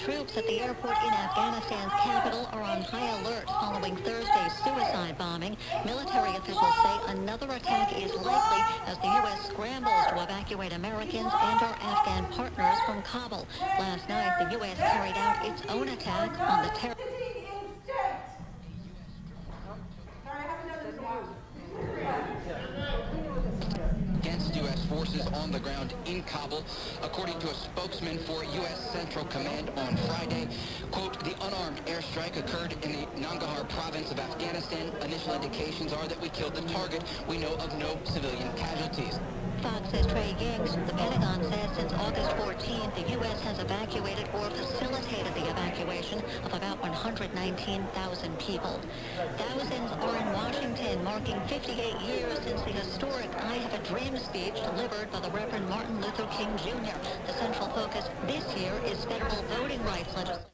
troops at the airport in Afghanistan's capital are on high alert following Thursday's suicide bombing. Military officials say another attack is likely as the U.S. scrambles to evacuate Americans and our Afghan partners from Kabul. Last night, the U.S. carried out its own attack on the terror. Against U.S. forces on the ground in Kabul, according to a spokesman for U.S. Central Command on Friday. Quote, the unarmed airstrike occurred in the Nangarhar province of Afghanistan. Initial indications are that we killed the target. We know of no civilian casualties. Fox's Trey Giggs. The Pentagon says since August 14th, the U.S. has evacuated or facilitated the evacuation of about 119,000 people. Thousands are in Washington, marking 58 years since the historic I Have a Dream speech delivered by the Reverend Martin Luther King Jr. The central focus this year is federal voting rights legislation.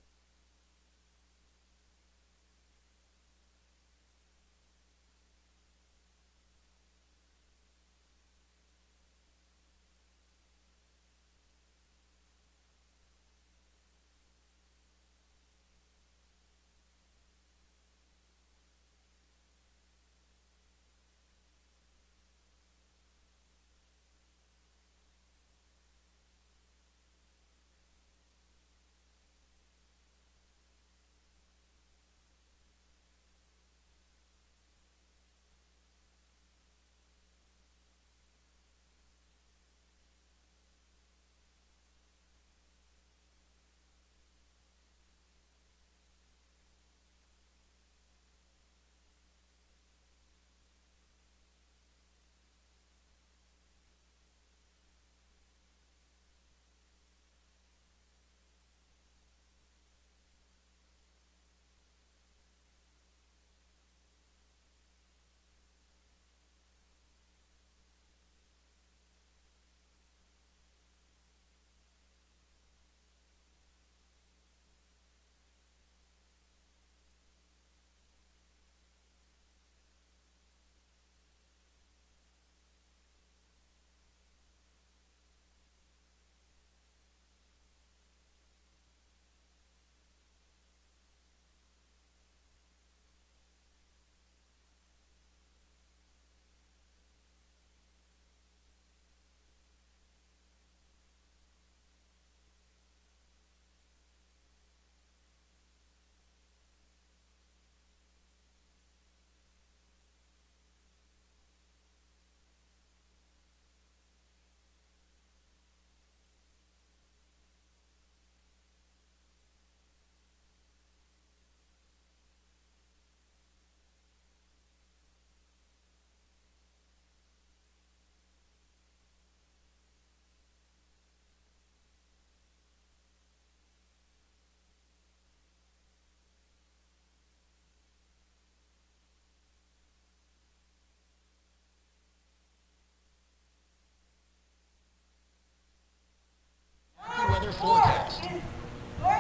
Weather forecast.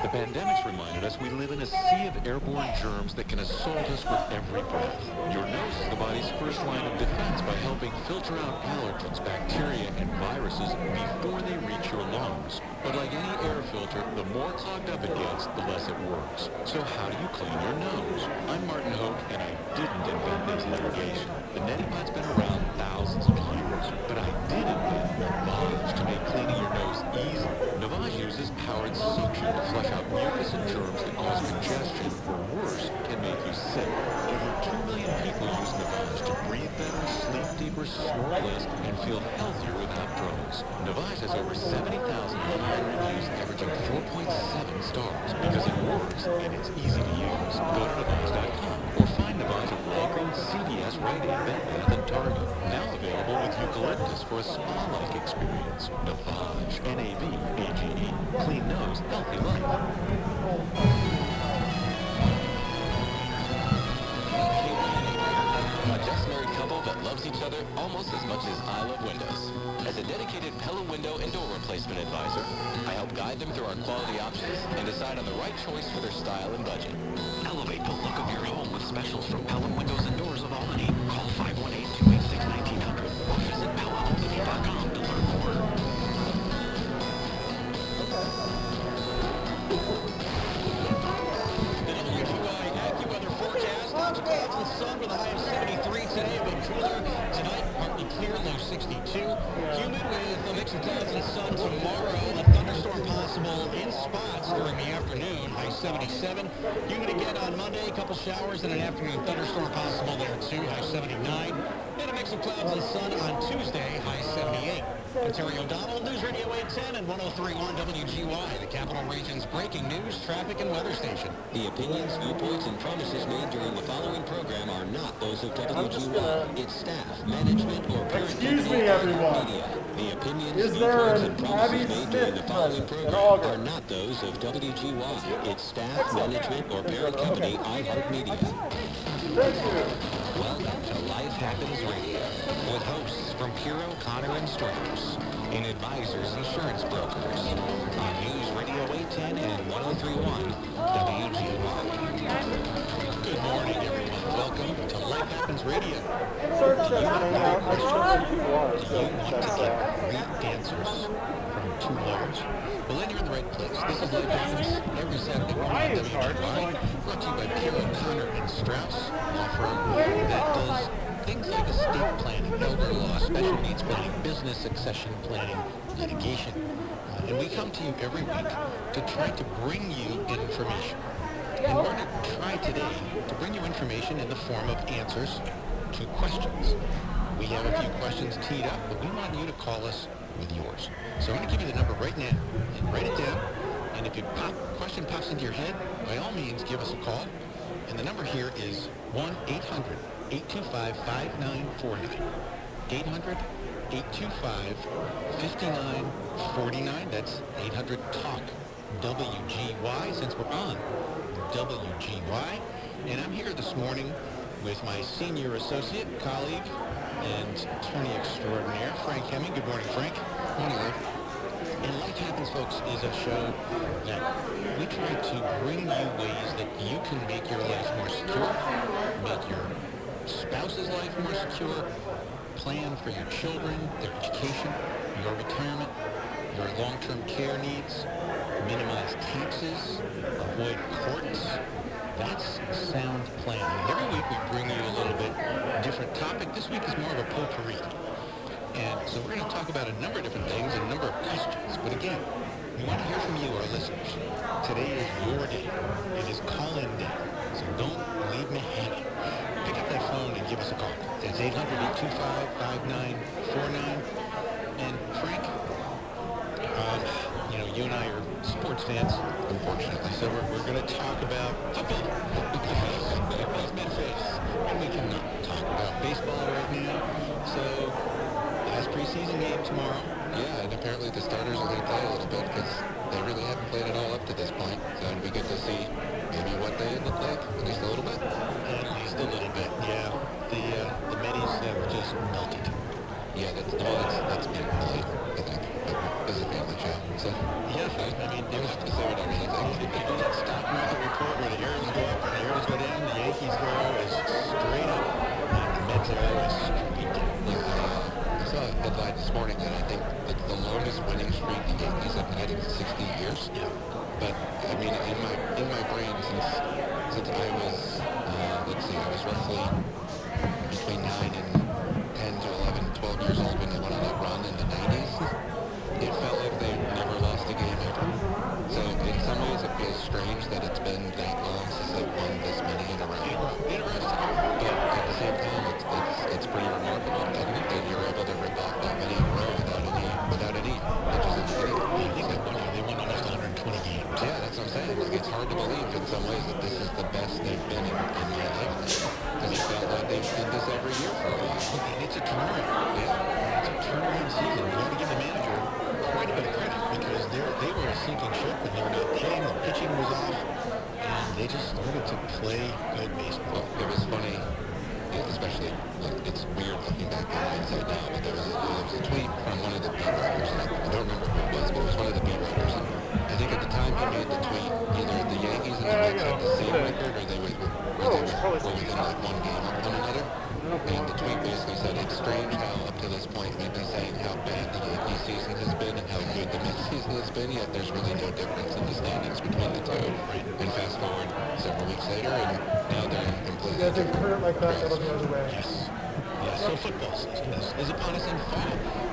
The pandemic's reminded us we live in a sea of airborne germs that can assault us with every breath. Your nose is the body's first line of defense by helping filter out allergens, bacteria, and viruses before they reach your lungs. But like any air filter, the more clogged up it gets, the less it works. So how do you clean your nose? I'm Martin Hoke, and I didn't invent nasal irrigation. The neti pot's been around thousands of years, but I did invent Navage to make cleaning your nose easy. Navage uses powered suction to flush out mucus and germs that cause congestion, or worse, can make you sick. Over 2 million people use Navage to breathe better, sleep deeper, snore less, and feel healthier without drugs. Navage has over 70,000 online reviews averaging 4.7 stars because it works and it's easy to use. Go to Navage.com or find Navage at Walgreens, CVS, Rite Aid, Bed Bath, and Target. Now available with eucalyptus for a spa-like experience. Navage. N-A-V-A-G-E. Clean nose, healthy life. A just married couple that loves each other almost as much as I love windows. As a dedicated Pella window and door replacement advisor, I help guide them through our quality options and decide on the right choice for their style and budget. Elevate the look of your home with specials from Pella Windows and Doors of Albany. Call 518-286-1900 or visit PellaAlbany.com to learn more. humid with a mix of clouds and sun tomorrow. A thunderstorm possible in spots during the afternoon. High 77. Humid again on Monday. A couple showers and an afternoon thunderstorm possible there too. High 79. And a mix of clouds and sun on Tuesday. High 78. I'm Terry O'Donnell, News Radio 810 and 103.1 WGY, the Capital Region's breaking news, traffic, and weather station. The opinions, viewpoints, and promises made during the following program are not those of WGY, its staff, management, or parent Excuse me, everyone. media. The opinions, Is there viewpoints, an and promises Abby made during the Smith following present in program August? are not those of WGY, its staff, management, or parent company, iHeartMedia. Thank you. Welcome to Life Happens Radio with hosts from Puro, Connor, and Storms and Advisors Insurance Brokers on News Radio 810 and 103.1 WGY. Good morning, everyone. Welcome to Life Happens Radio. Search that name out. I trust you are. Do you want to get great answers from two lawyers? Well, then you're in the right place. This is Life Happens every Saturday morning on WGY, brought to you by Puro, Connor, and Strauss, law firm that does things like estate planning, elder law, special needs planning, business succession planning, litigation. And we come to you every week to try to bring you information. And we're going to try today to bring you information in the form of answers to questions. We have a few questions teed up, but we want you to call us with yours. So I'm going to give you the number right now, and write it down. And if your question pops into your head, by all means, give us a call. And the number here is 1-800-825-5949. 800-825-5949. That's 800-TALK WGY, since we're on WGY. And I'm here this morning with my senior associate, colleague, and attorney extraordinaire, Frank Hemming. Good morning, Frank. Morning, Liv. And Life Happens, folks, is a show that we try to bring you ways that you can make your life more secure, make your spouse's life more secure, plan for your children, their education, your retirement, your long-term care needs, minimize taxes, avoid courts. That's sound planning. Every week we bring you a little bit different topic. This week is more of a potpourri. And so we're going to talk about a number of different things and a number of questions. But again, we want to hear from you, our listeners. Today is your day. It is call-in day. So don't leave me hanging. Pick up that phone and give us a call. It's 800-825-5949. And Frank, you and I are sports fans, unfortunately. So we're going to talk about football. Because Memphis. And we cannot talk about baseball right now. So last preseason game tomorrow. Yeah, and apparently the starters are going to play a little bit because they really haven't played it all up to this point. And we get to see maybe what they look like, at least a little bit. At least a little bit, yeah. The Metis have just melted. Yeah, that's been played, I think. This is a family show, so Yeah, I mean, you don't have to say whatever you think. if you do that stock market report where the arrows go up and the arrows go down, the Yankees go is straight up, and the Mets arrow is straight down. I saw a headline this morning that I think it's the longest winning streak the Yankees have had in 60 years. Yeah. But I mean, in my brain, since I was, I was roughly between 9 and 10 to 11, 12 years old when they went on that run in the 90s. It felt like they never lost a game ever. So in some ways, it feels strange that it's been that long since they've won this many in a row. Interesting. But at the same time, it's pretty remarkable that you're able to rip off that many in a row without any pitches in the inning. I think that one year they won almost 120 games. Yeah, that's what I'm saying. It's hard to believe in some ways that this is the best they've been in my lifetime. Because it felt like they did this every year for a while. And it's a turnaround. Yeah. It's a turnaround season. You want to give the manager quite a bit of credit because they were a sinking ship and they were not playing. The pitching was off, and they just started to play good baseball. It was funny, especially, it's weird looking back in hindsight now, but there was a tweet from one of the beat writers, and I don't remember who it was, but it was one of the beat writers, and I think at the time he made the tweet, either the Yankees and the Mets had the same record, or they were within like one game of one another, and the tweet basically said, it's strange how up to this point we've been saying how bad the Yankees season has been and how good the Mets season has been, yet there's really no difference in the standings between the two. And fast forward several weeks later, and now they're in completely Yeah, they different hurt like that. That roles. was the other way. Yes. So football season is upon us, and fall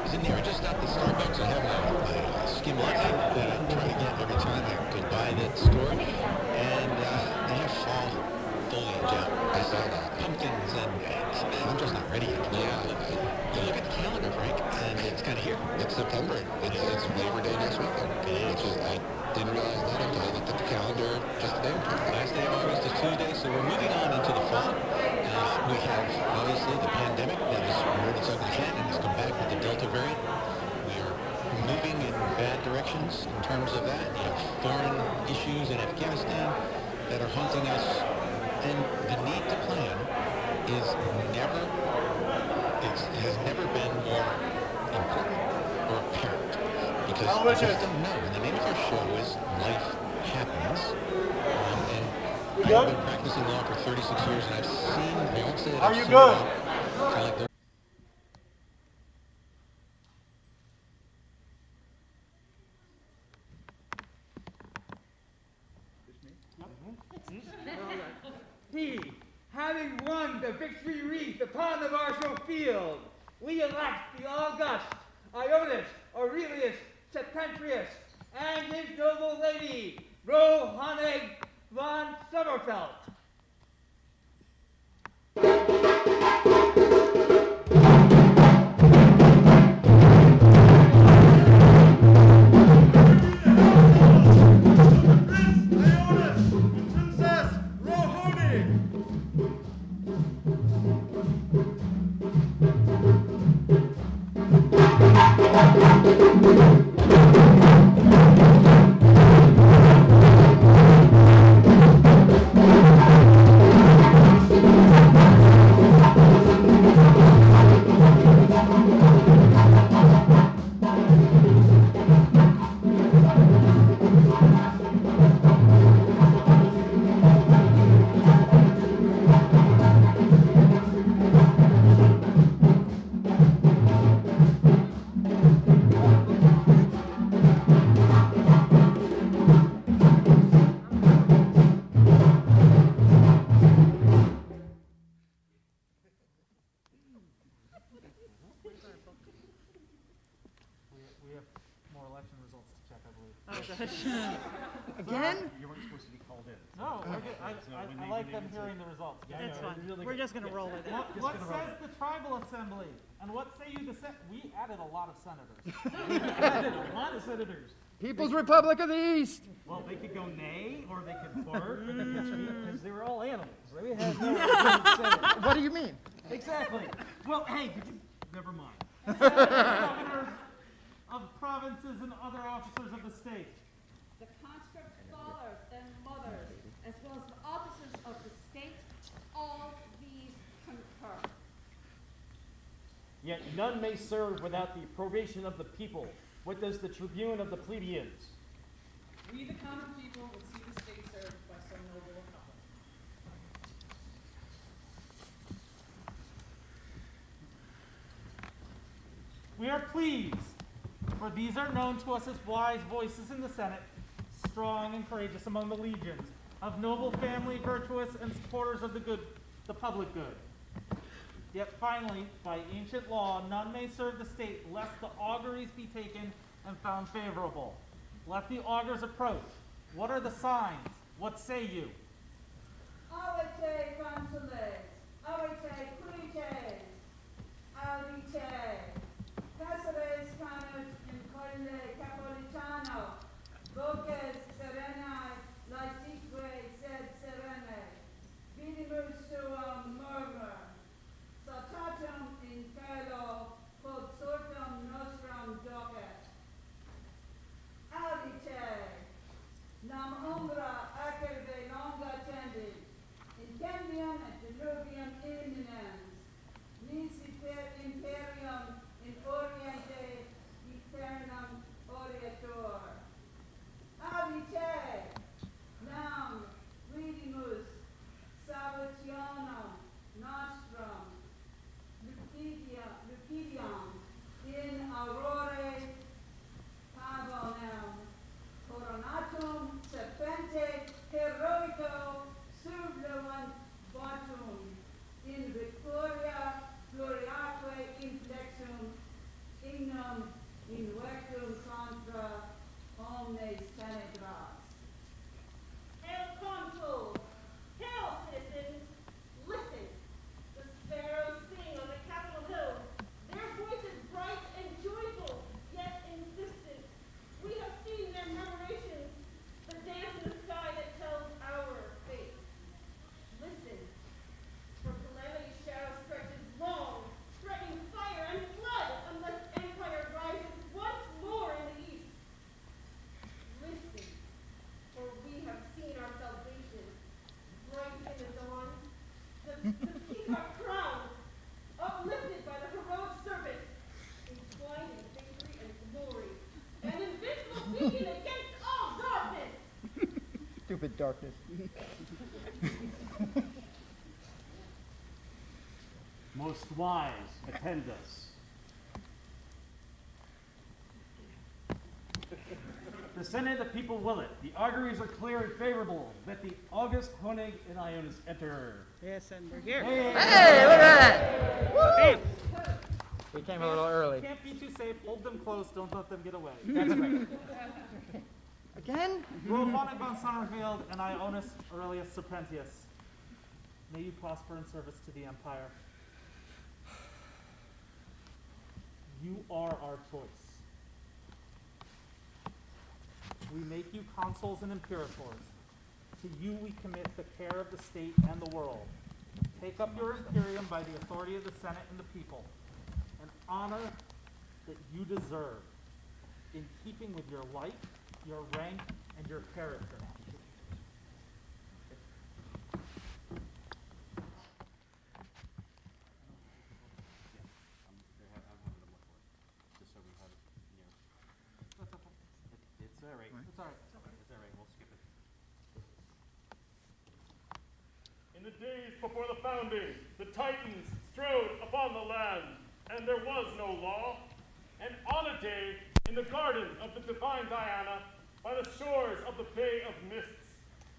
is in there. I just stopped at Starbucks. I have my skim latte that I try to get every time I go by that store. And they have fall foliage out. I saw that. Pumpkins, and I'm just not ready yet. Yeah. You look at the calendar, Frank, and it's kind of here. It's September. It's Labor Day next weekend. I didn't realize that until I looked at the calendar just a day ago. Last day of August is Tuesday, so we're moving on into the fall. We have, obviously, the pandemic that has reared its ugly head and has come back with the Delta variant. We are moving in bad directions in terms of that. You have foreign issues in Afghanistan that are haunting us, and the need to plan has never been more important or apparent, because you just don't know. And the name of our show is Life Happens, and I've been practicing law for 36 years, and I've seen, I won't say that Are I've you seen good? it all. Kind of like the He, having won the victory wreath upon the martial field, we elect the august Ioannes Aurelius Serpentius and his noble lady, Honig von Sommerfeldt. Again? You weren't supposed to be called in. No, I like them hearing the results. That's fine. We're just going to roll with it. What says the tribal assembly? And what say you the we added a lot of senators. We added a lot of senators. People's Republic of the East. Well, they could go nay, or they could bark, or they could speak, because they were all animals. They had no What do you mean? Exactly. Well, hey, could you... Never mind. Governors of provinces and other officers of the state. The conscript fathers and mothers, as well as the officers of the state, all these concur. Yet none may serve without the approbation of the people. What does the tribune of the plebeians? We, the common people, would see the state served by so noble a couple. We are pleased, for these are known to us as wise voices in the Senate, strong and courageous among the legions, of noble family, virtuous, and supporters of the public good. Yet finally, by ancient law, none may serve the state, lest the auguries be taken and found favorable. Let the augurs approach. What are the signs? What say you? Avite consules, avite quites, audite, caceres canut in colle capolitano, voces serenae, laetique sed serenae, vidimus suam murmur, saltatum in caelo, quod sortum nostrum docet. Audite, nam umbra acerbe longa tendit, incendium et diluvium imminens, nisi per imperium stupid darkness. Most wise, attend us. The Senate and the people will it. The auguries are clear and favorable that the August Honig and Ioannes enter. Yes, and we're here. Hey, look at that! Woo! We came a little early. Can't be too safe. Hold them close. Don't let them get away. That's right. Again? Honig von Sommerfeldt and Ioannes Aurelius Serpentius. May you prosper in service to the Empire. You are our choice. We make you consuls and imperators. To you we commit the care of the state and the world. Take up your imperium by the authority of the Senate and the people, an honor that you deserve, in keeping with your life, your rank, and your character. It's all right. It's all right. It's all right. We'll skip it. In the days before the founding, the Titans strode upon the land, and there was no law. And on a day, in the garden of the divine Diana, by the shores of the Bay of Mists,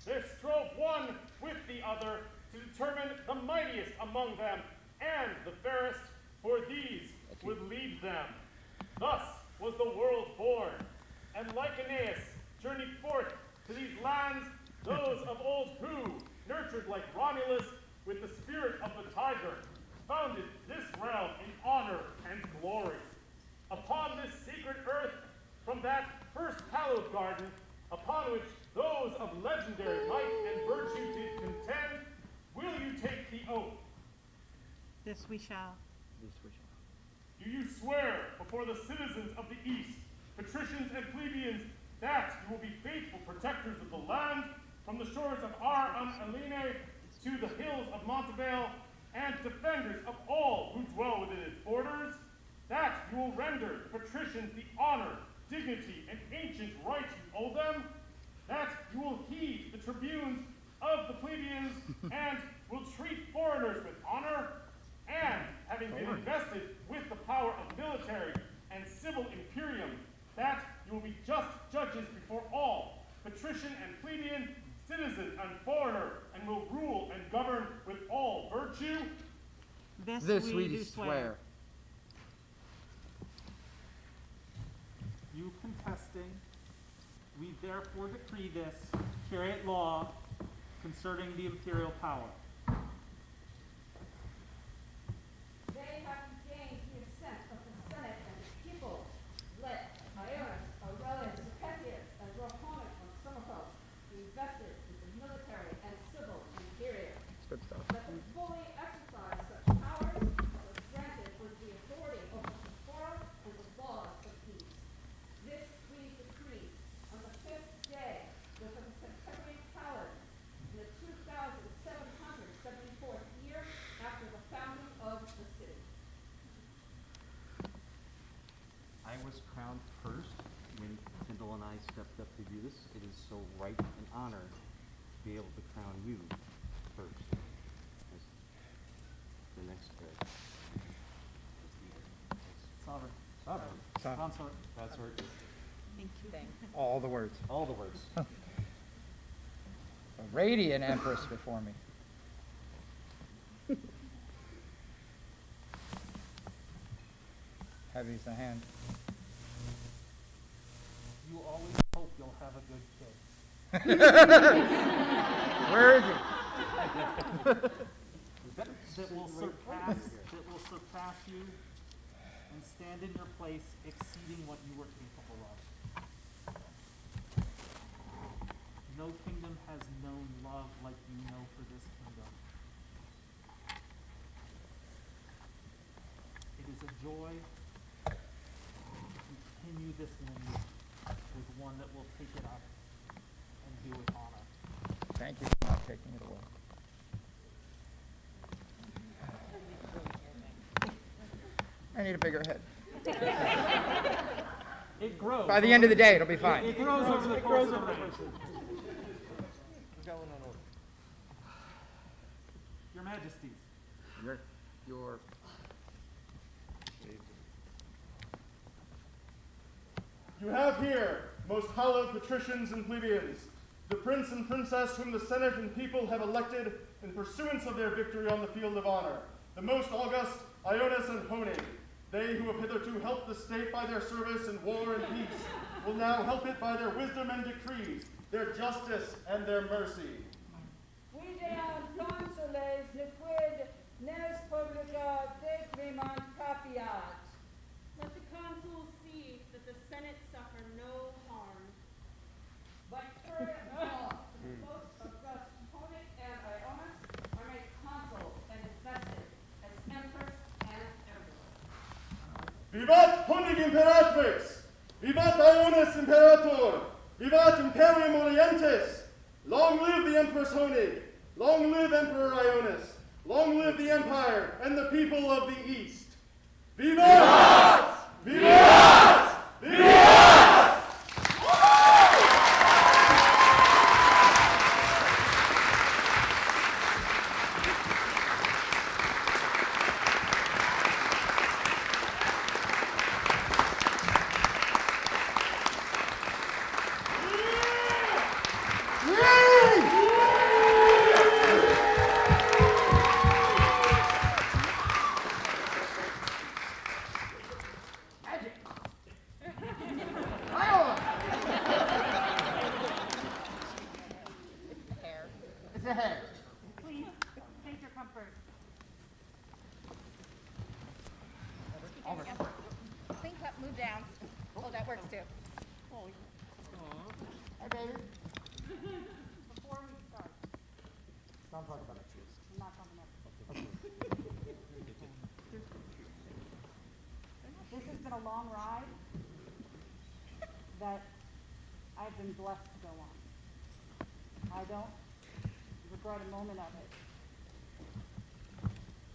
there strove one with the other to determine the mightiest among them and the fairest, for these would lead them. Thus was the world born, and like Aeneas journeyed forth to these lands, those of old who, nurtured like Romulus with the spirit of the tiger, founded this realm in honor and glory. Upon this sacred earth, from that first hallowed garden, upon which those of legendary might and virtue did contend, will you take the oath? This we shall. Do you swear before the citizens of the East, patricians and plebeians, that you will be faithful protectors of the land, from the shores of Aline to the hills of Montevale, and defenders of all who dwell within its borders? That you will render the patricians the honor, dignity, and ancient rights you owe them? That you will heed the tribunes of the plebeians, and will treat foreigners with honor? And, having been invested with the power of military and civil imperium, that you will be just judges before all, patrician and plebeian, citizen and foreigner, and will rule and govern with all virtue? This we do swear. You contesting, we therefore decree this, curate law concerning the imperial power. They have gained the assent of the Senate and the people. Let Ioannes Aurelius Serpentius and Honig von Sommerfeldt be invested with the military and civil imperium. Good stuff. Let them fully exercise such powers as was granted with the authority over the forum and the laws of peace. This we decree on the 5th day within the Septembrian calendar in the 2774th year after the founding of the city. I was crowned first when Tyndall and I stepped up to do this. It is so right and honor to be able to crown you first as the next head. Sovereign. Sovereign. Consort. Consort. Thank you. All the words. All the words. A radiant empress before me. Heavy's the hand. You always hope you'll have a good kid. Where is he? that will surpass you and stand in your place, exceeding what you were capable of. No kingdom has known love like you know for this kingdom. It is a joy to continue this lineage with one that will take it up and do it honor. Thank you for not taking it away. I need a bigger head. It grows. By the end of the day, it'll be fine. It grows over the course of the Majesties. Your You have here, most hallowed patricians and plebeians, the prince and princess whom the Senate and people have elected in pursuance of their victory on the field of honor, the most august Ioannes and Honig. They who have hitherto helped the state by their service in war and peace will now help it by their wisdom and decrees, their justice and their mercy. Videant consules nequid nes publica decremant capiat. Let the consuls see that the Senate suffer no harm. By courage of all, both August Honig and Ioannes are made consuls and invested as empress and emperor. Vivat Honig Imperatrix! Vivat Ioannes Imperator! Vivat Imperium Orientis! Long live the Empress Honig! Long live Emperor Ioannes! Long live the Empire and the people of the East! Vivat! Vivat! Vivat! It's a hair. Please, take your comfort. Clean cup, move down. Oh, that works too. Hi, baby. Before we start, Don't talk about it. I'm not coming up. This has been a long ride that I've been blessed to go on. I don't regret a moment of it.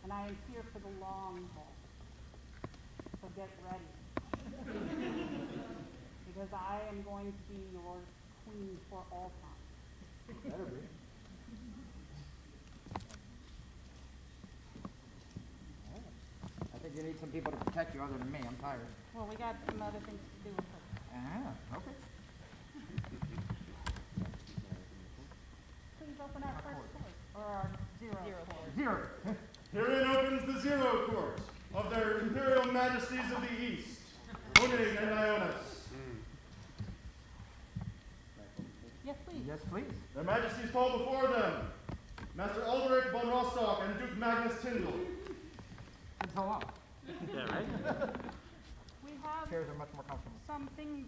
And I am here for the long haul. So get ready. Because I am going to be your queen for all time. Better be. I think you need some people to protect you other than me. I'm tired. Well, we got some other things to do with it. Okay. Please open our first course, or our zero course. Zero. Herein opens the zero court of their imperial majesties of the East, Honig and Ioannes. Yes, please. Yes, please. Their majesties call before them Master Aldrich von Rostock and Duke Magnus Tyndall. It's a lot. Yeah, right? We have Chairs are much more comfortable. some things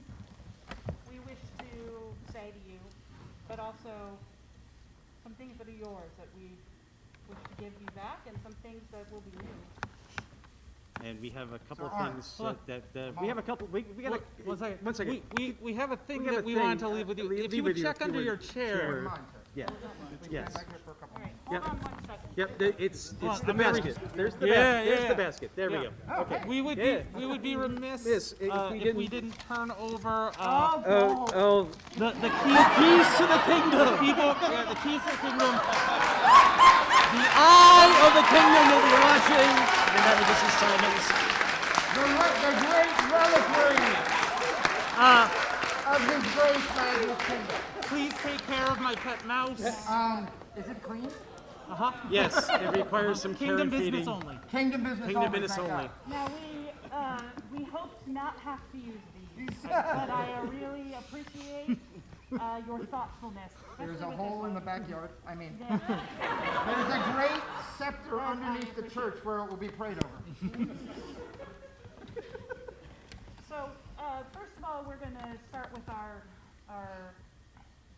we wish to say to you, but also some things that are yours that we wish to give you back, and some things that will be new. And we have a couple So, of things Art, that we have a couple. We got One second. One second. We have a thing We have that a we thing, wanted to leave with you. leave If you with would you check if you under would your chair. Mine, sir. Yeah. We Yes. can back here for a couple All right, minutes. hold on 1 second. Yep. It's Hold on, the I'm gonna basket. There's the Yeah, basket. There's yeah. the basket. There we Yeah. go. Okay. We would Yeah. be remiss Miss, if we if we didn't turn over Oh, the keys to the kingdom. The keys to the kingdom. The eye of the kingdom will be watching. Remember, this is Simon's. The great reliquary of his great Magnus Kingdom. Please take care of my pet mouse. Is it clean? yes. It requires some care Kingdom and feeding. business only. Kingdom business Kingdom only. business thank only. God. Now, we hope to not have to use these, but I really appreciate your thoughtfulness. There's a especially with hole this in the one. backyard. I mean, Yeah. there's a great scepter underneath the church where it will be prayed over. So, first of all, we're going to start with our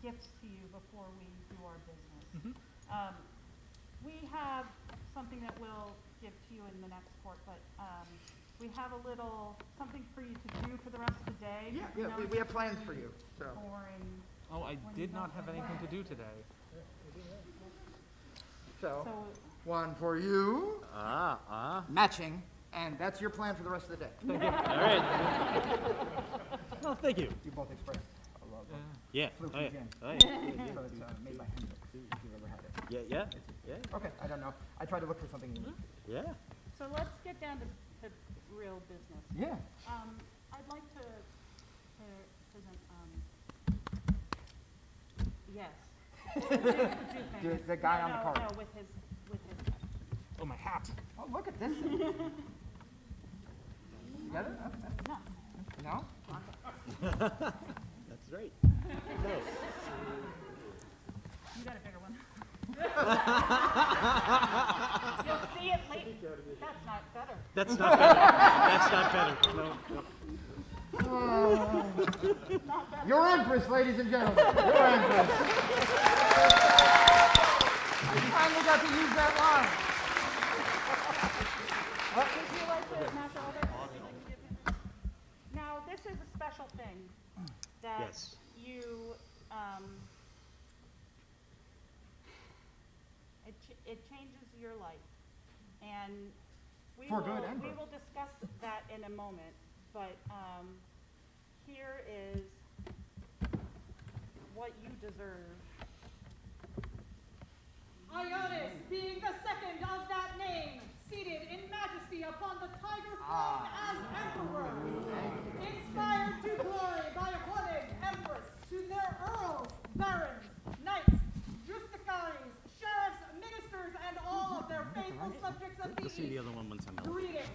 gifts to you before we do our business. We have something that we'll give to you in the next court, but we have a little something for you to do for the rest of the day. Yeah, You know, we have plans for you. So. Oh, I did not have anything to do today. So, one for you. Matching. And that's your plan for the rest of the day. All right. Well, thank you. You both expressed a love. Yeah. Fluke Oh, yeah. gin. Oh, yeah. So it's made by Hendrix, if you've ever had it. Yeah. It's Yeah. Okay, I don't know. I tried to look for something unique. Yeah. So let's get down to real business. Yeah. I'd like to present, yes. The guy on the card. No, with his. Oh, my hat. Oh, look at this. Together? Okay. No. No? That's right. You got a bigger one. You'll see it later. That's not better. That's not better. That's not better. No. Not better. Your Empress, ladies and gentlemen. Your Empress. You finally got to use that line. Would you like to match all this? Now, this is a special thing that Yes. you, it changes your life. And we For will, good and we bad. will discuss that in a moment, but here is what you deserve. Ioannes, being the second of that name, seated in majesty upon the tiger throne as emperor, inspired to glory by Honig, empress, to their earls, barons, knights, justicaries, sheriffs, ministers, and all of their faithful subjects of the Let's see the other one once I'm out. Greetings.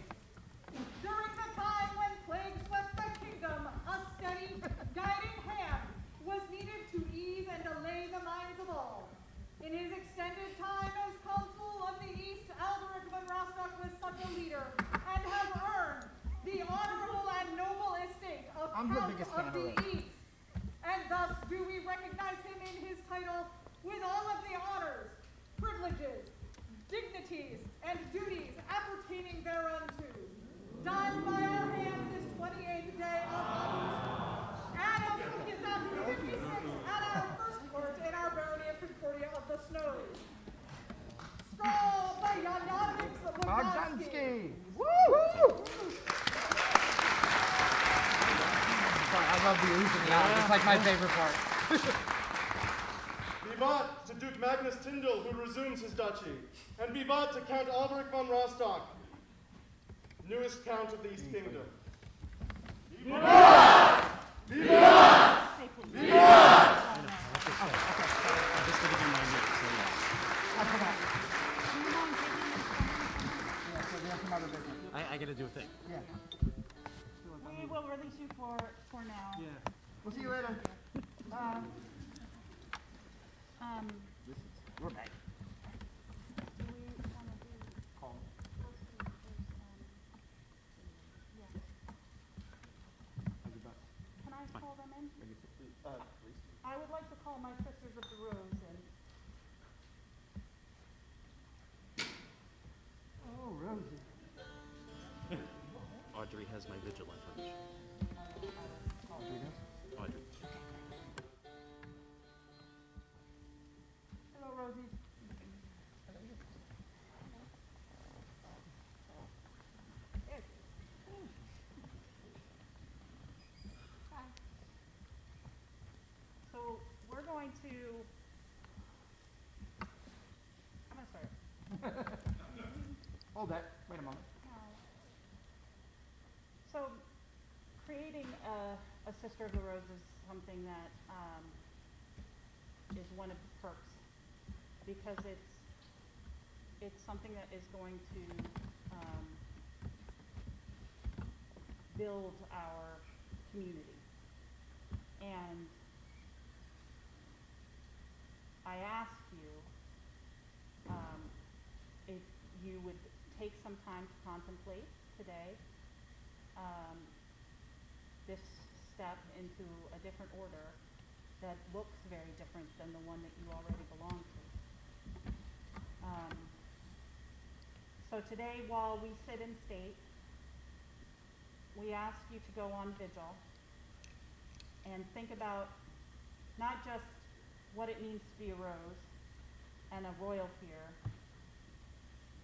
During the time when plague swept the kingdom, a steady, guiding hand was needed to ease and allay the minds of all. In his extended time as consul of the East, Alberic von Rostock was such a leader and has earned the honorable and noble estate of Count of the East. And thus do we recognize him in his title with all of the honors, privileges, dignities, and duties appertaining thereunto, done by our hand this 28th day of August, and of 56 at our first court in our barony of Concordia of the Snows. Scroll by Ioannes Bogdansky. Woo! Sorry, I love the oozing out. It's like my favorite part. Vivat to Duke Magnus Tyndall, who resumes his duchy. And vivat to Count Alberic von Rostock, newest Count of the East Kingdom. Vivat! Vivat! Vivat! I gotta do a thing. Yeah. We will release you for now. Yeah. We'll see you later. We're back. Do we want to do? Call me. Yeah. Can I call them in? I would like to call my Sisters of the Rose in. Oh, Rosie. Audrey has my vigil information. Audrey. Hello, Rosie. Hi. So we're going to. I'm gonna start. Hold that. Wait a moment. So, creating a Sister of the Rose is something that is one of the perks, because it's something that is going to build our community. And I ask you if you would take some time to contemplate today this step into a different order that looks very different than the one that you already belong to. So today, while we sit in state, we ask you to go on vigil and think about not just what it means to be a rose and a royal peer,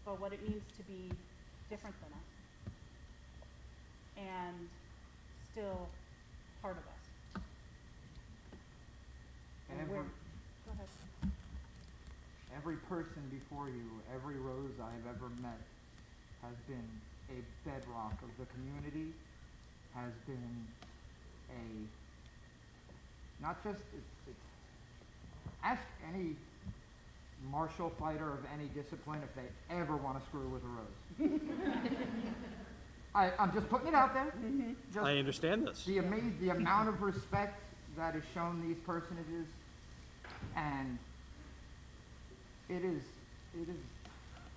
but what it means to be different than us and still part of us. And go ahead. every person before you, every rose I've ever met has been a bedrock of the community, has been not just, ask any martial fighter of any discipline if they ever want to screw with a rose. I'm just putting it out there. Just I understand this. the amount of respect that is shown these personages, and it is,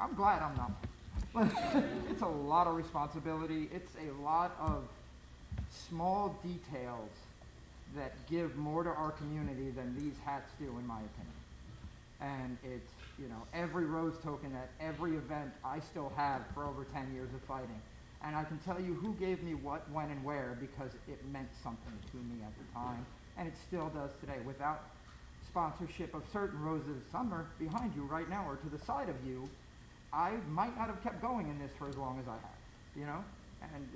I'm glad I'm not. It's a lot of responsibility. It's a lot of small details that give more to our community than these hats do, in my opinion. And it's, every rose token at every event I still have for over 10 years of fighting. And I can tell you who gave me what, when, and where, because it meant something to me at the time, and it still does today. Without sponsorship of certain roses, some are behind you right now or to the side of you, I might not have kept going in this for as long as I have, and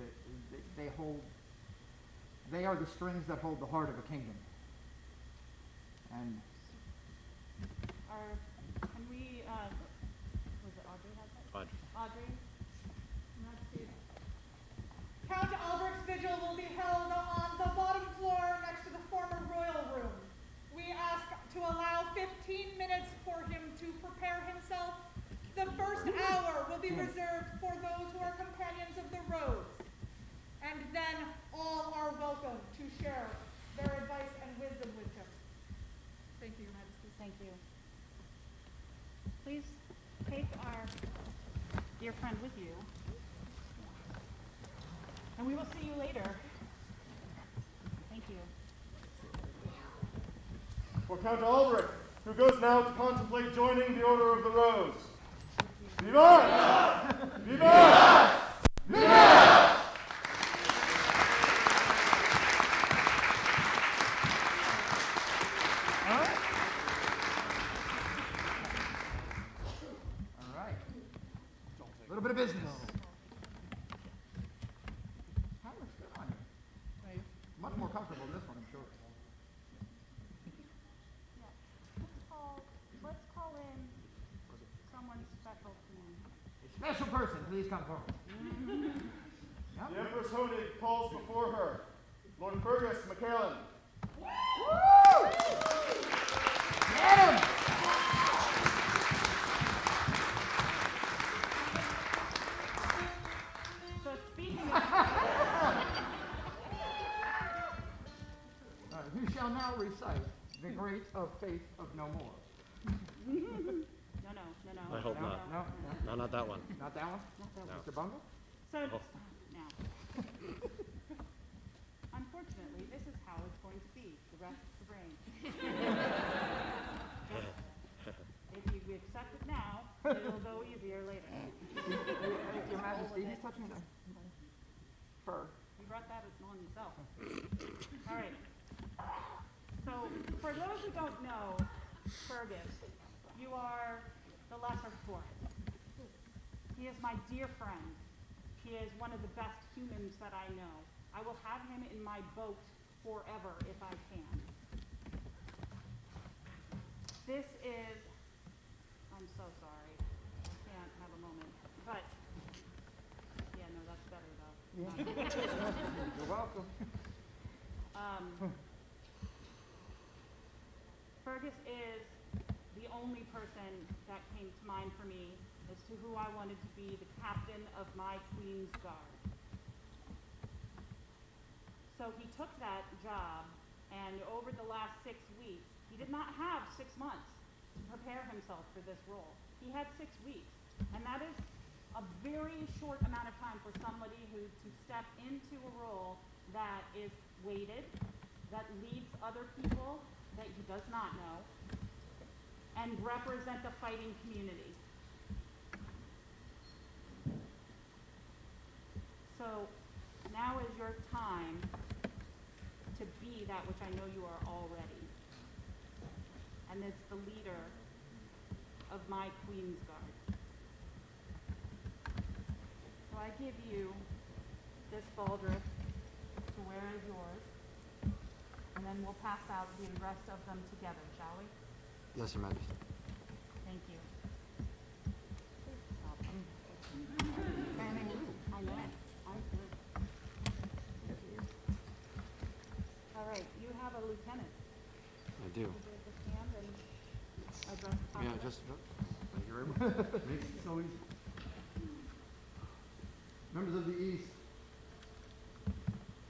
they are the strings that hold the heart of a kingdom. And can we, was it Audrey has that? Audrey? Let's see. Count Albert's vigil will be held on the bottom floor next to the former royal room. We ask to allow 15 minutes for him to prepare himself. The first hour will be reserved for those who are companions of the rose. And then all are welcome to share their advice and wisdom with him. Thank you, Your Majesty. Thank you. Please take our dear friend with you. And we will see you later. Thank you. For Count Albrecht, who goes now to contemplate joining the Order of the Rose. Vivat! Vivat! Vivat! all right. A little bit of business. That looks good on you. Much more comfortable than this one, I'm sure. Let's call in someone special to me. A special person, please come forward. The Empress Honig calls before her Lord Fergus McCallan. Woo! Get him! So speaking of... You shall now recite the great of faith of no more. No. I hope not. No, No, not that one. not that one? Not that No. Mr. Bungle? So, Oh. now. Unfortunately, this is how it's going to be the rest of the brain. If you accept it now, it'll go easier later. Your Majesty, he's touching the fur. You brought that on yourself. All right. So, for those who don't know, Fergus, you are the lesser fourth. He is my dear friend. He is one of the best humans that I know. I will have him in my boat forever if I can. This is, I'm so sorry. I can't have a moment. But, yeah, no, that's better though. You're welcome. Fergus is the only person that came to mind for me as to who I wanted to be the captain of my Queen's Guard. So he took that job, and over the last 6 weeks, he did not have 6 months to prepare himself for this role. He had 6 weeks, and that is a very short amount of time for somebody who to step into a role that is weighted, that leads other people that he does not know, and represent the fighting community. So now is your time to be that which I know you are already. And it's the leader of my Queen's Guard. So I give you this baldric to wear as yours, and then we'll pass out the rest of them together, shall we? Yes, Your Majesty. Thank you. All right, you have a lieutenant. I do. Would you just stand and address the Yeah, populace? just, thank you very much. Makes it so easy. Members of the East,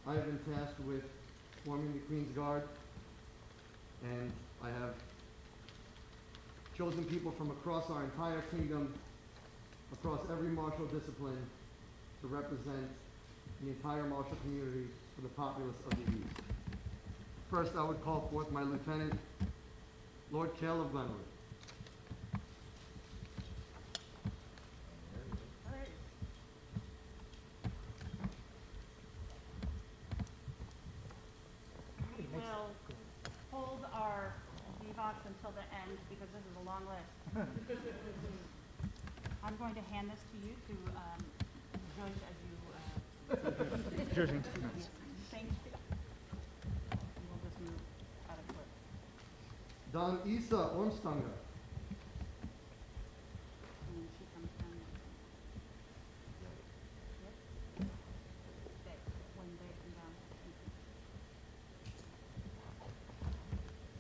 I have been tasked with forming the Queen's Guard, and I have chosen people from across our entire kingdom, across every martial discipline, to represent the entire martial community for the populace of the East. First, I would call forth my lieutenant, Lord Cale of Glenwood. We will hold our VBOX until the end because this is a long list. I'm going to hand this to you to judge as you. Judging. Thank you. And we'll just move out of clip. Don Isa Ormstanger. And then she comes down. Yep. Okay, when they come down. Thank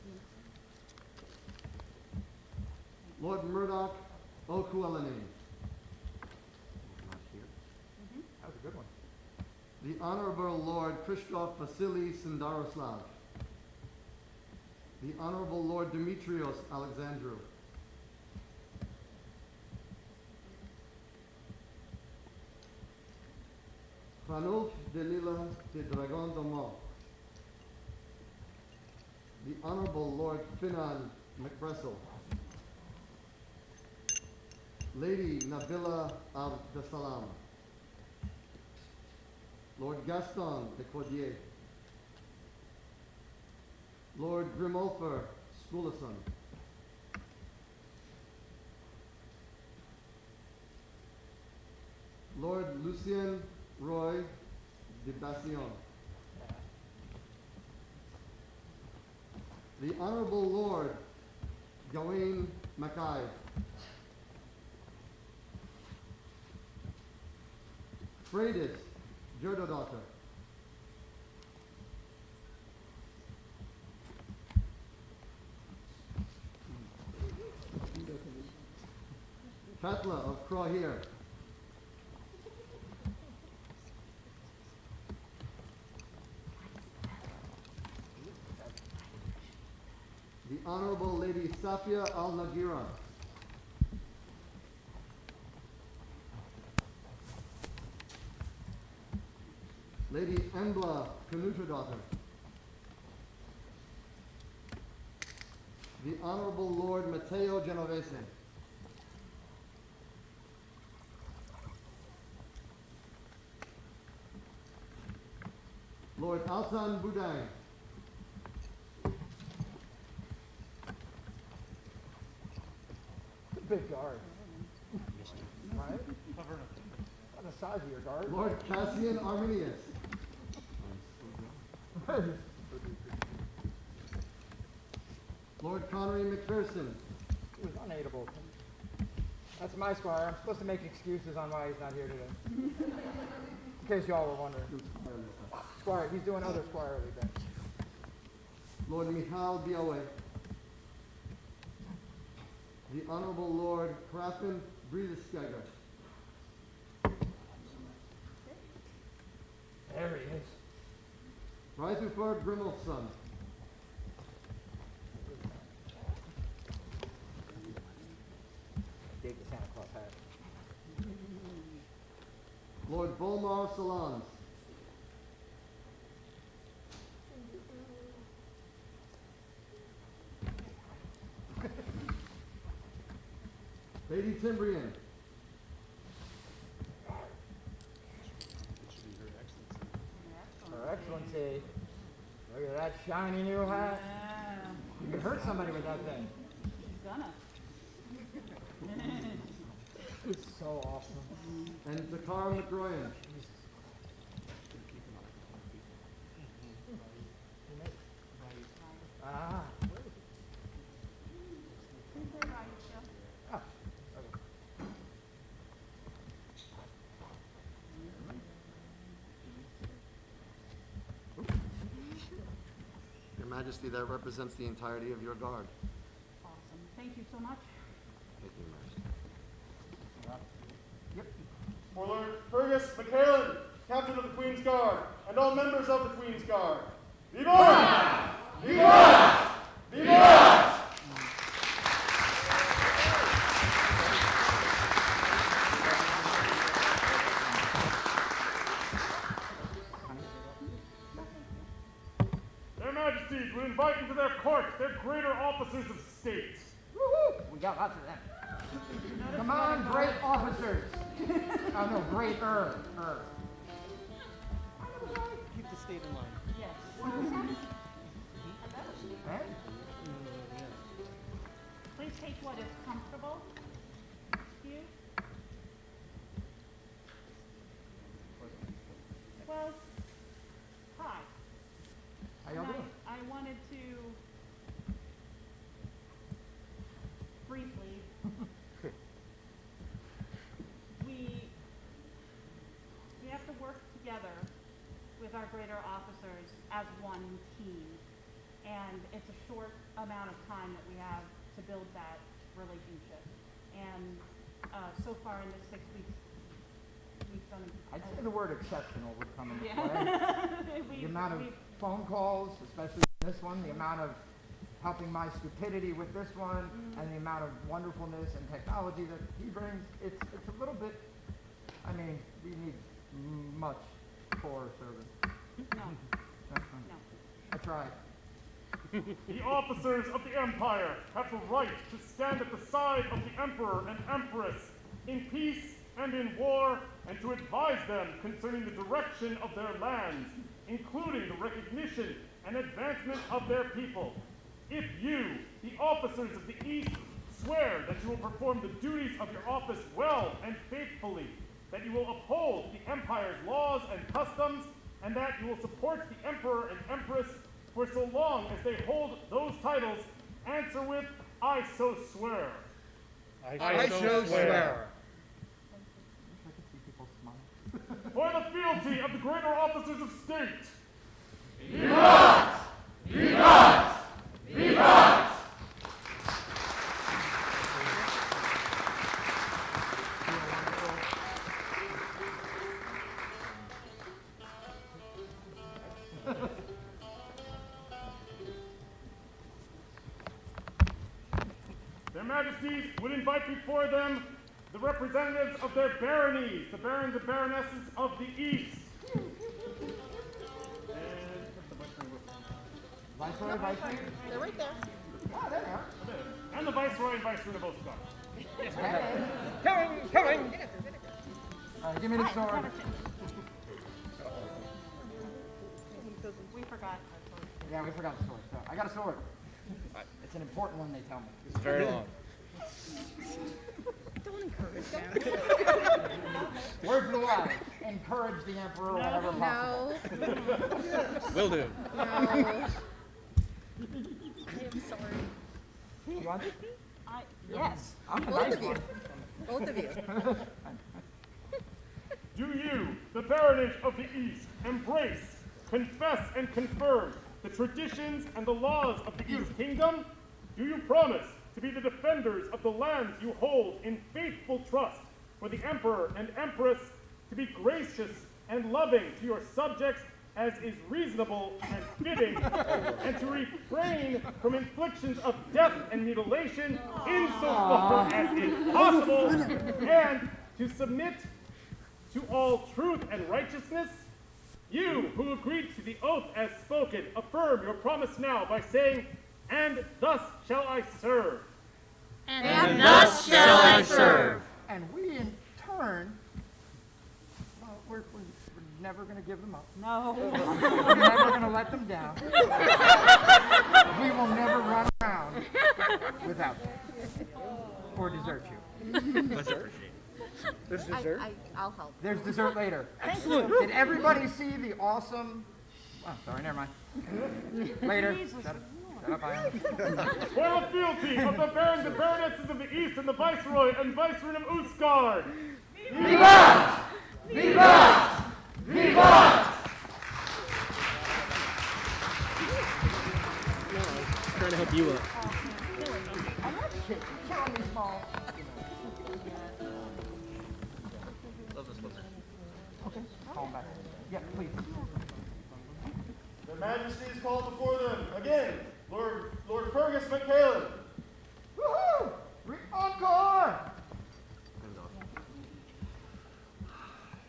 you. Lord Murdoch Okualanin. Not here. That was a good one. The Honorable Lord Christoph Vasily Sindaroslav. The Honorable Lord Demetrios Alexandrou. Ranulf de Lila de Dragon Domo. The Honorable Lord Finan McBressel. Lady Nabila Abdesalam. Lord Gaston de Cordier. Lord Grimolfer Skulason. Lord Lucien Roy de Bassion. The Honorable Lord Gawain Mackay. Freydis Jerdodaughter. Katla of Crawhere. The Honorable Lady Safia Al-Nagira. Lady Embla Canutradaughter. The Honorable Lord Matteo Genovese. Lord Altan Budang. Big guard. Right? On the size of your guard. Lord Cassian Arminius. Lord Connery McPherson. He was unaidable. That's my squire. I'm supposed to make excuses on why he's not here today. In case y'all were wondering. Squire, he's doing other squirely things. Lord Michal Biawe. The Honorable Lord Krafin Briedeskeger. There he is. Reisuford Grimmelson. Dig the Santa Claus hat. Lord Bolmar Salons. Lady Timbrian. Her Excellency. Look at that shiny new hat. Yeah. You can hurt somebody with that thing. She's gonna. It's so awesome. And Zakara McGroyan. Ah. Please say hi, Michelle. Ah. Okay. Majesty, that represents the entirety of your guard. Awesome. Thank you so much. Thank you, Majesty. Yep. For Lord Fergus McCallan, Captain of the Queen's Guard, and all members of the Queen's Guard. Viva! Viva! Viva! Their Majesties would invite into their court their greater officers of state. Woohoo! We got lots of them. Come on, great officers. Oh no, greater. Keep the state in line. Yes. Eh? Please take what is comfortable to you. Well, hi. How y'all doing? I wanted to briefly, we have to work together with our greater officers as one team. And it's a short amount of time that we have to build that relationship. And so far in this 6 weeks, we've done. I'd say the word exceptional would come into Yeah. play. The amount of phone calls, especially this one, the amount of helping my stupidity with this one, and the amount of wonderfulness and technology that he brings, it's a little bit, I mean, we need much for service. No. No. I tried. The officers of the Empire have the right to stand at the side of the Emperor and Empress in peace and in war, and to advise them concerning the direction of their lands, including the recognition and advancement of their people. If you, the officers of the East, swear that you will perform the duties of your office well and faithfully, that you will uphold the Empire's laws and customs, and that you will support the Emperor and Empress for so long as they hold those titles, answer with, I so swear. I so swear. I could see people smile. For the fealty of the greater officers of state. Vivat! Vivat! Vivat! Their Majesties would invite before them the representatives of their baronies, the barons and baronesses of the East. Viceroy, Viceroy? They're right there. Oh, there they are. And the Viceroy and Viceroy of Ostgar. Coming! All right, give me the sword. We forgot our sword. Yeah, we forgot the sword. So I got a sword. It's an important one, they tell me. It's very long. Don't encourage them. Words of the wise. Encourage the emperor whenever possible. Will do. No. I am sorry. You want it? Yes. I'm the Both nice of you. one. Both of you. Do you, the baronage of the East, embrace, confess, and confirm the traditions and the laws of the East Kingdom? Do you promise to be the defenders of the lands you hold in faithful trust for the Emperor and Empress, to be gracious and loving to your subjects as is reasonable and fitting, and to refrain from inflictions of death and mutilation insofar as is possible, and to submit to all truth and righteousness? You who agreed to the oath as spoken, affirm your promise now by saying, and thus shall I serve. And thus shall I serve. And we in turn, well, we're never going to give them up. No. We're never going to let them down. We will never run around without them. Or desert you. Dessert. There's dessert? I'll help. There's dessert later. Excellent. Did everybody see the awesome... Oh, sorry, never mind. Later. Shut up, I am. For the fealty of the barons and baronesses of the East and the Viceroy and Viceroy of Ostgar. Vivat! Vivat! Vivat! trying to help you up. I'm not kidding. Killing me, small. Love this one. Okay, call him back. Yeah, please. Their Majesties call before them again, Lord Fergus McCallan. Woohoo! Encore!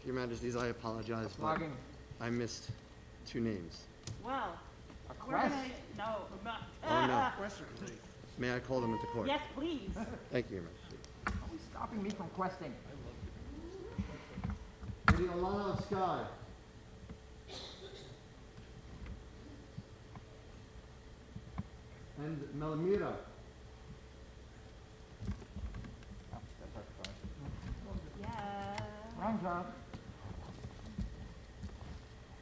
Your Majesties, I apologize, but Logging. I missed 2 names. Well, A we're gonna, quest? no, not. Oh, no. May I call them into court? Yes, please. Thank you, Your Majesty. Always stopping me from questing. Lady Alana of Skye. And Melamira. Yeah. Wrong job.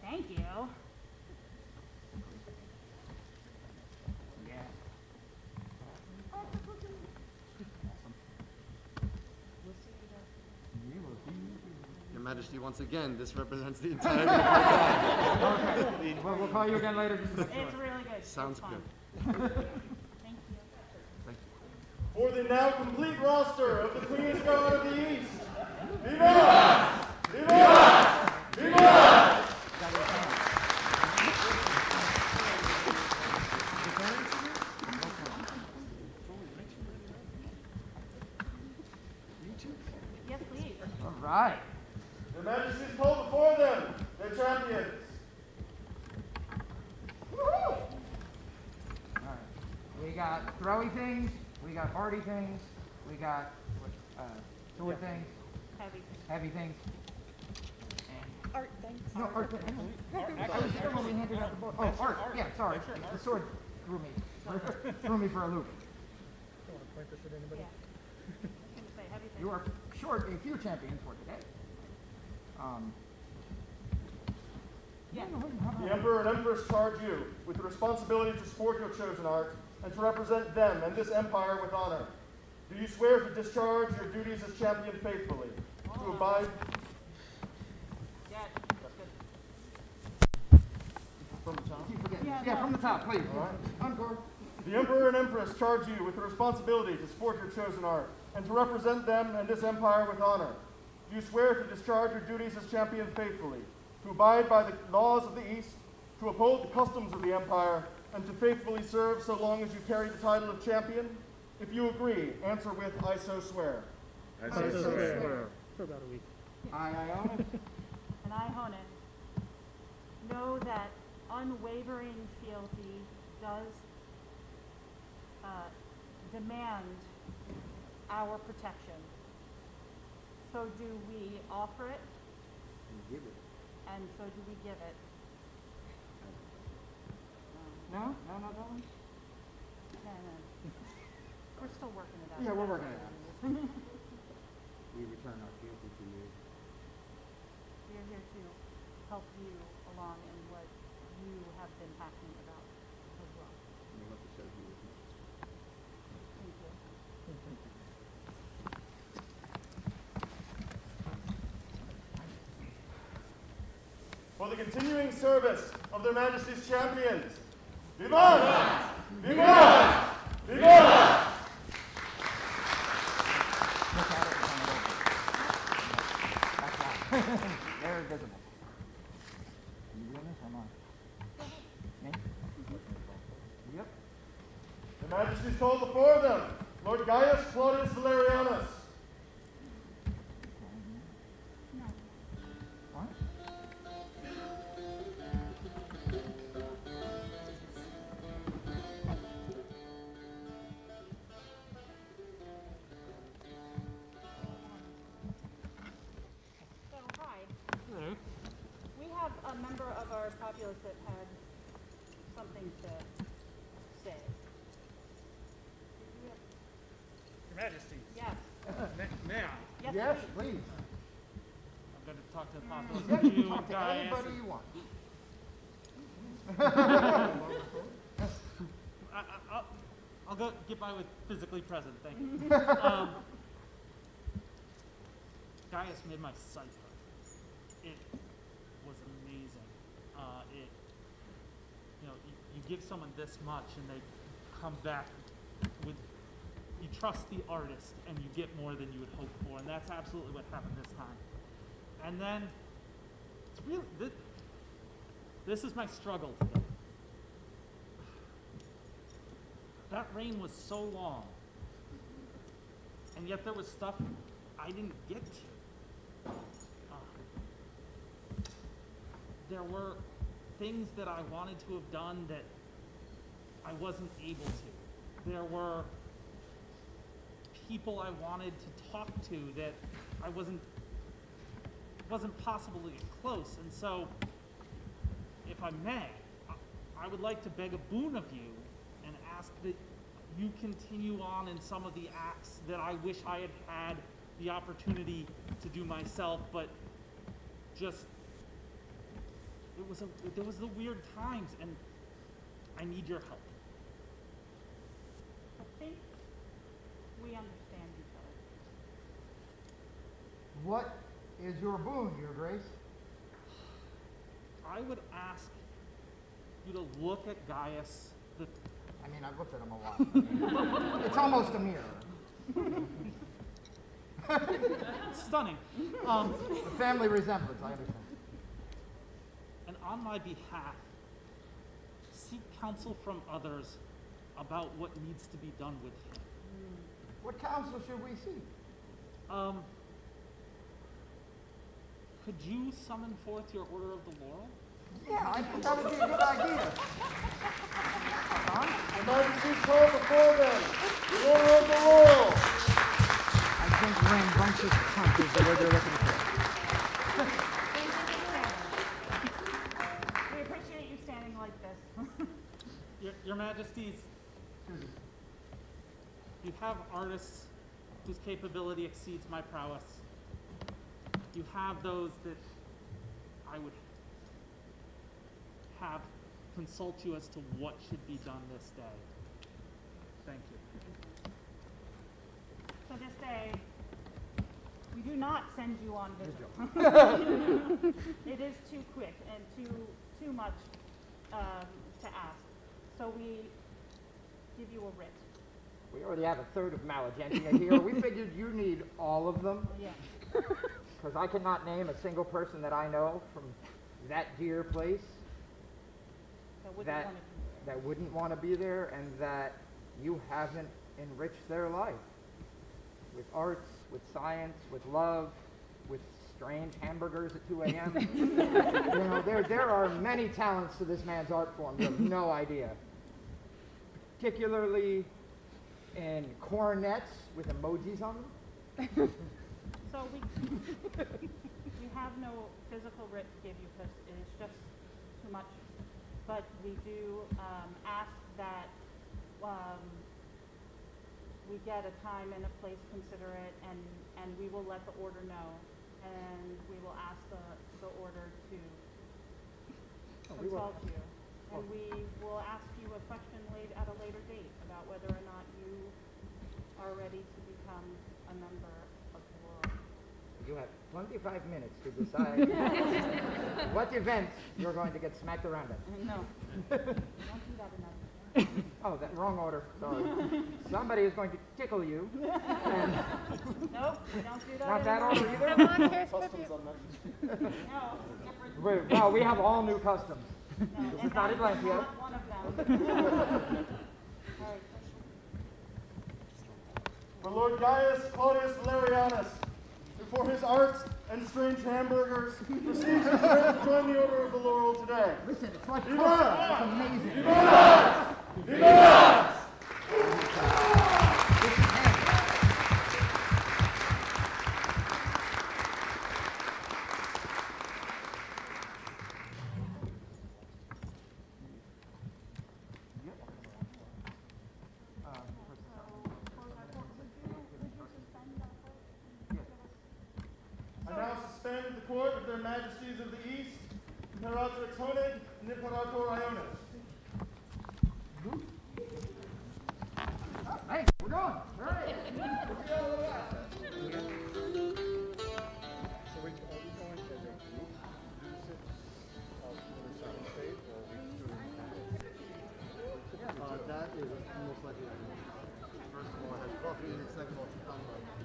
Thank you. Yeah. Your Majesty, once again, this represents the entirety of my time. Okay. Well, we'll call you again later. It's really good. Sounds It's fun. good. Thank you. For the now complete roster of the Queen's Guard of the East. Viva! Viva! Viva! Yes, please. All right. Their Majesties call before them their champions. All right. We got throwy things. We got hardy things. We got sword things. Heavy things. Art things. No, art things. I was there when we handed out the book. Oh, art. Yeah, sorry. The sword threw me. Threw me for a loop. Don't want to point this at anybody. You are short a few champions for today. The Emperor and Empress charge you with the responsibility to support your chosen art and to represent them and this empire with honor. Do you swear to discharge your duties as champion faithfully, to abide... From the top? Yeah, from the top, please. All right. Encore. The Emperor and Empress charge you with the responsibility to support your chosen art and to represent them and this empire with honor. Do you swear to discharge your duties as champion faithfully, to abide by the laws of the East, to uphold the customs of the empire, and to faithfully serve so long as you carry the title of champion? If you agree, answer with, I so swear. I so swear. For about a week. I own it. And I, Honig, know that unwavering fealty does demand our protection. So do we offer it, Give it. and so do we give it. No, don't. No. We're still working it out. Yeah, we're working it out. We return our fealty to you. We are here to help you along in what you have been passionate about as well. We hope to serve you with you. Thank you. For the continuing service of their Majesty's champions, Vivat! Vivat! Vivat! They're visible. You doing this or am I? Me? Yep. The Majesty's called before them, Lord Gaius Claudius Valerianus. What? So, hi. Hello. We have a member of our populace that had something to say. Your Majesty. Yes. May I? Yes, please. I'm going to talk to the populace. Yeah, you can You talk to guys. anybody you want. I'll go get by with physically present. Thank you. Gaius made my cipher. It was amazing. You give someone this much and they comes back with, you trust the artist and you get more than you would hope for, and that's absolutely what happened this time. And then, it's really, this is my struggle today. That rain was so long, and yet there was stuff I didn't get to. There were things that I wanted to have done that I wasn't able to. There were people I wanted to talk to that I wasn't possible to get close. And so, if I may, I would like to beg a boon of you and ask that you continue on in some of the acts that I wish I had had the opportunity to do myself, but just, there was the weird times, and I need your help. I think we understand each other. What is your boon, Your Grace? I would ask you to look at Gaius. I mean, I've looked at him a lot. It's almost a mirror. Stunning. The family resemblance, I understand. And on my behalf, seek counsel from others about what needs to be done with him. What counsel should we seek? Could you summon forth your Order of the Laurel? Yeah, I think that would be a good idea. Your Majesty, call before them the Order of the Laurel. I think rambunctious cunt is the word they're looking for. We appreciate you standing like this. Your Majesties, you have artists whose capability exceeds my prowess. You have those that I would have consult you as to what should be done this day. Thank you. So this day, we do not send you on vigil. It is too quick and too much to ask. So we give you a writ. We already have a third of Malagentia here. We figured you need all of them. Yeah. Because I cannot name a single person that I know from that dear place that wouldn't want to be there, and that you haven't enriched their life with arts, with science, with love, with strange hamburgers at 2 a.m. You know, there are many talents to this man's art form. You have no idea. Particularly in coronets with emojis on them. So we have no physical writ to give you because it is just too much. But we do ask that we get a time and a place considerate, and we will let the order know, and we will ask the order to consult you. And we will ask you a question at a later date about whether or not you are ready to become a member of the world. You have 25 minutes to decide what event you're going to get smacked around at. No. We don't do that enough. Oh, that wrong order. Sorry. Somebody is going to tickle you. And nope, we don't do that. not that order either? Come on, here's No, different. Well, we have all new customs. No, This is not Atlantia. not one of them. All right. For Lord Gaius Claudius Valerianus, for his arts and strange hamburgers, proceeds to join the Order of the Laurel today. Listen, it's like Viva! It's amazing. Viva! Viva! I now suspend the court of their majesties of the East, Imperator Honig and Imperator Ioannes. Hey, we're going. All right. That is almost not here anymore. First of all, I had coffee, and second of all,